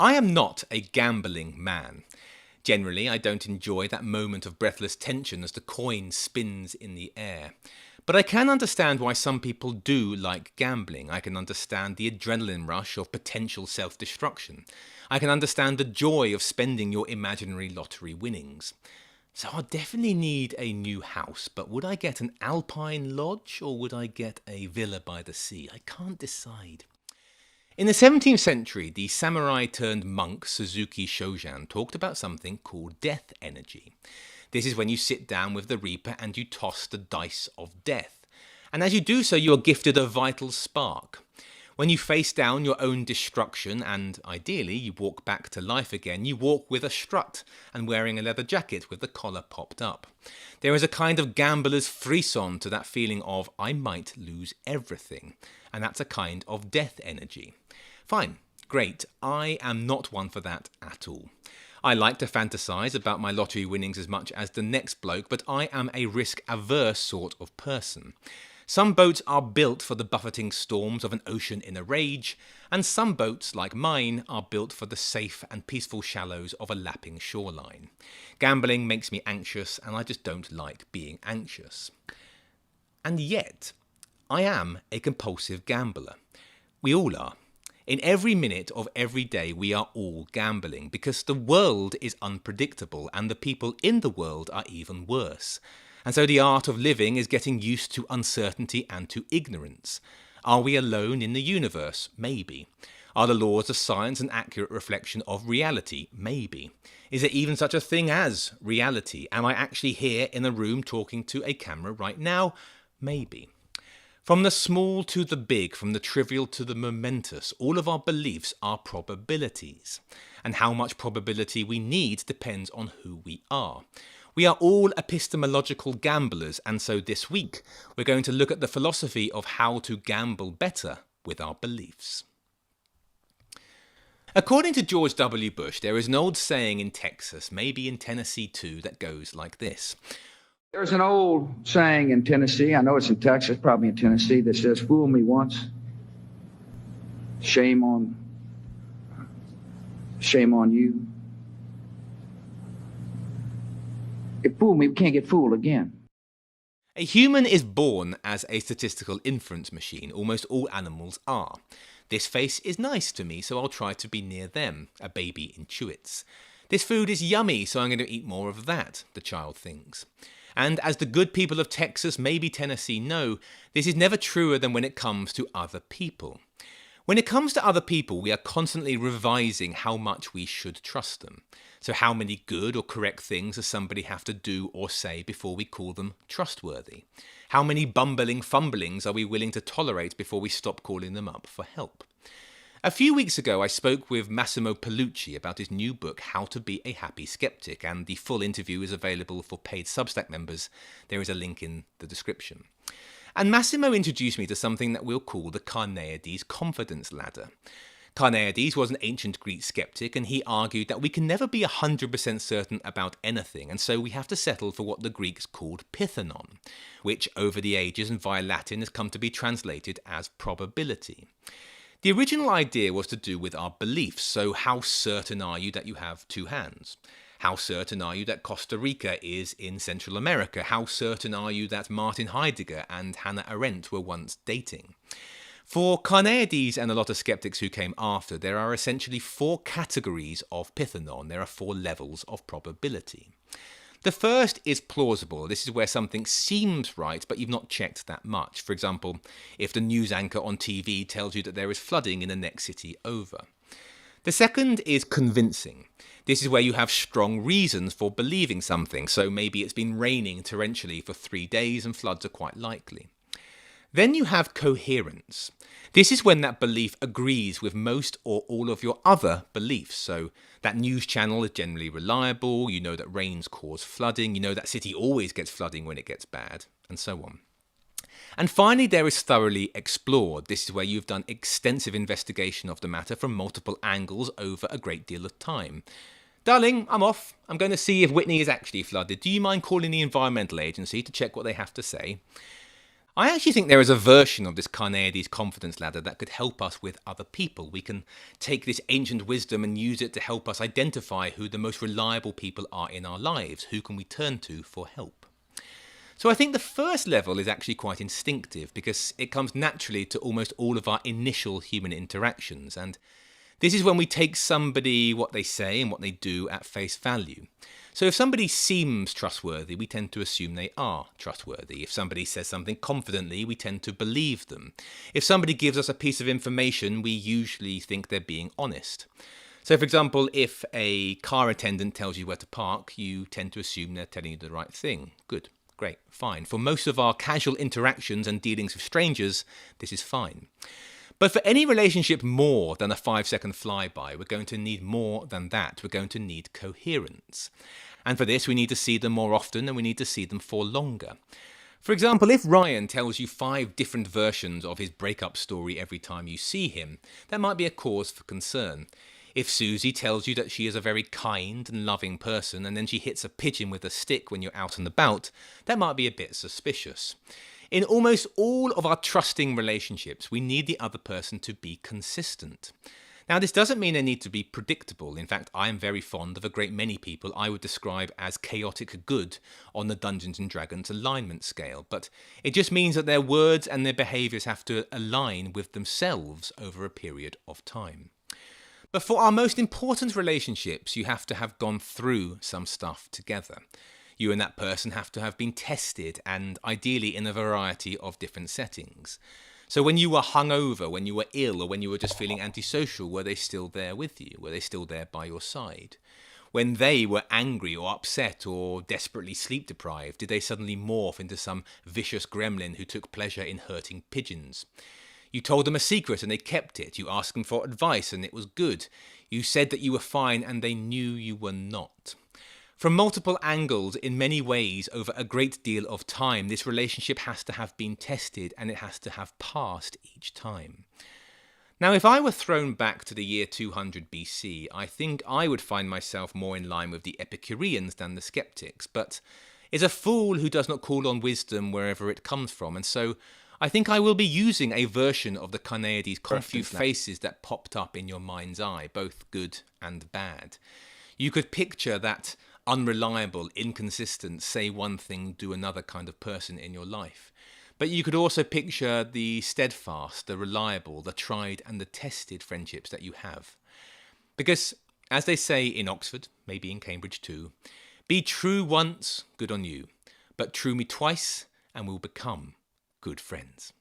I am not a gambling man. Generally, I don't enjoy that moment of breathless tension as the coin spins in the air. But I can understand why some people do like gambling. I can understand the adrenaline rush of potential self-destruction. I can understand the joy of spending your imaginary lottery winnings. So I'll definitely need a new house, but would I get an alpine lodge or would I get a villa by the sea? I can't decide. In the 17th century, the samurai-turned-monk Suzuki Shojan talked about something called death energy. This is when you sit down with the reaper and you toss the dice of death. And as you do so, you are gifted a vital spark. When you face down your own destruction and, ideally, you walk back to life again, you walk with a strut and wearing a leather jacket with the collar popped up. There is a kind of gambler's frisson to that feeling of, I might lose everything. And that's a kind of death energy. Fine, great, I am not one for that at all. I like to fantasize about my lottery winnings as much as the next bloke, but I am a risk-averse sort of person. Some boats are built for the buffeting storms of an ocean in a rage, and some boats, like mine, are built for the safe and peaceful shallows of a lapping shoreline. Gambling makes me anxious, and I just don't like being anxious. And yet, I am a compulsive gambler. We all are. In every minute of every day we are all gambling because the world is unpredictable and the people in the world are even worse. And so the art of living is getting used to uncertainty and to ignorance. Are we alone in the universe? Maybe. Are the laws of science an accurate reflection of reality? Maybe. Is there even such a thing as reality? Am I actually here in a room talking to a camera right now? Maybe. From the small to the big, from the trivial to the momentous, all of our beliefs are probabilities. And how much probability we need depends on who we are. We are all epistemological gamblers, and so this week we're going to look at the philosophy of how to gamble better with our beliefs. According to George W. Bush, there is an old saying in Texas, maybe in Tennessee too, that goes like this. There's an old saying in Tennessee, I know it's in Texas, probably in Tennessee, that says, fool me once, shame on you. If fool me, we can't get fooled again. A human is born as a statistical inference machine. Almost all animals are. This face is nice to me, so I'll try to be near them, a baby intuits. This food is yummy, so I'm going to eat more of that, the child thinks. And as the good people of Texas, maybe Tennessee, know, this is never truer than when it comes to other people. When it comes to other people, we are constantly revising how much we should trust them. So how many good or correct things does somebody have to do or say before we call them trustworthy? How many bumbling fumblings are we willing to tolerate before we stop calling them up for help? A few weeks ago, I spoke with Massimo Pigliucci about his new book, How to Be a Happy Skeptic, and the full interview is available for paid Substack members. There is a link in the description. And Massimo introduced me to something that we'll call the Carneades Confidence Ladder. Carneades was an ancient Greek skeptic, and he argued that we can never be 100% certain about anything, and so we have to settle for what the Greeks called pithenon, which over the ages and via Latin has come to be translated as probability. The original idea was to do with our beliefs, so how certain are you that you have two hands? How certain are you that Costa Rica is in Central America? How certain are you that Martin Heidegger and Hannah Arendt were once dating? For Carneades and a lot of skeptics who came after, there are essentially four categories of pithenon. There are four levels of probability. The first is plausible. This is where something seems right, but you've not checked that much. For example, if the news anchor on TV tells you that there is flooding in the next city over. The second is convincing. This is where you have strong reasons for believing something. So maybe it's been raining torrentially for 3 days and floods are quite likely. Then you have coherence. This is when that belief agrees with most or all of your other beliefs. So that news channel is generally reliable, you know that rains cause flooding, you know that city always gets flooding when it gets bad, and so on. And finally, there is thoroughly explored. This is where you've done extensive investigation of the matter from multiple angles over a great deal of time. Darling, I'm off. I'm going to see if Whitney is actually flooded. Do you mind calling the Environmental Agency to check what they have to say? I actually think there is a version of this Carneades Confidence Ladder that could help us with other people. We can take this ancient wisdom and use it to help us identify who the most reliable people are in our lives. Who can we turn to for help? So I think the first level is actually quite instinctive because it comes naturally to almost all of our initial human interactions. And this is when we take somebody, what they say and what they do at face value. So if somebody seems trustworthy, we tend to assume they are trustworthy. If somebody says something confidently, we tend to believe them. If somebody gives us a piece of information, we usually think they're being honest. So for example, if a car attendant tells you where to park, you tend to assume they're telling you the right thing. Good, great, fine. For most of our casual interactions and dealings with strangers, this is fine. But for any relationship more than a 5-second flyby, we're going to need more than that. We're going to need coherence. And for this, we need to see them more often and we need to see them for longer. For example, if Ryan tells you 5 different versions of his breakup story every time you see him, that might be a cause for concern. If Susie tells you that she is a very kind and loving person and then she hits a pigeon with a stick when you're out and about, that might be a bit suspicious. In almost all of our trusting relationships, we need the other person to be consistent. Now, this doesn't mean they need to be predictable. In fact, I am very fond of a great many people I would describe as chaotic good on the Dungeons and Dragons alignment scale. But it just means that their words and their behaviours have to align with themselves over a period of time. But for our most important relationships, you have to have gone through some stuff together. You and that person have to have been tested and ideally in a variety of different settings. So when you were hungover, when you were ill, or when you were just feeling antisocial, were they still there with you? Were they still there by your side? When they were angry or upset or desperately sleep deprived, did they suddenly morph into some vicious gremlin who took pleasure in hurting pigeons? You told them a secret and they kept it. You asked them for advice and it was good. You said that you were fine and they knew you were not. From multiple angles, in many ways, over a great deal of time, this relationship has to have been tested and it has to have passed each time. Now, if I were thrown back to the year 200 BC, I think I would find myself more in line with the Epicureans than the skeptics, but is a fool who does not call on wisdom wherever it comes from, and so I think I will be using a version of the Carneades Confidence Ladder. Faces that popped up in your mind's eye, both good and bad. You could picture that unreliable, inconsistent, say one thing, do another kind of person in your life. But you could also picture the steadfast, the reliable, the tried and the tested friendships that you have. Because, as they say in Oxford, maybe in Cambridge too, be true once, good on you, but true me twice and we'll become good friends.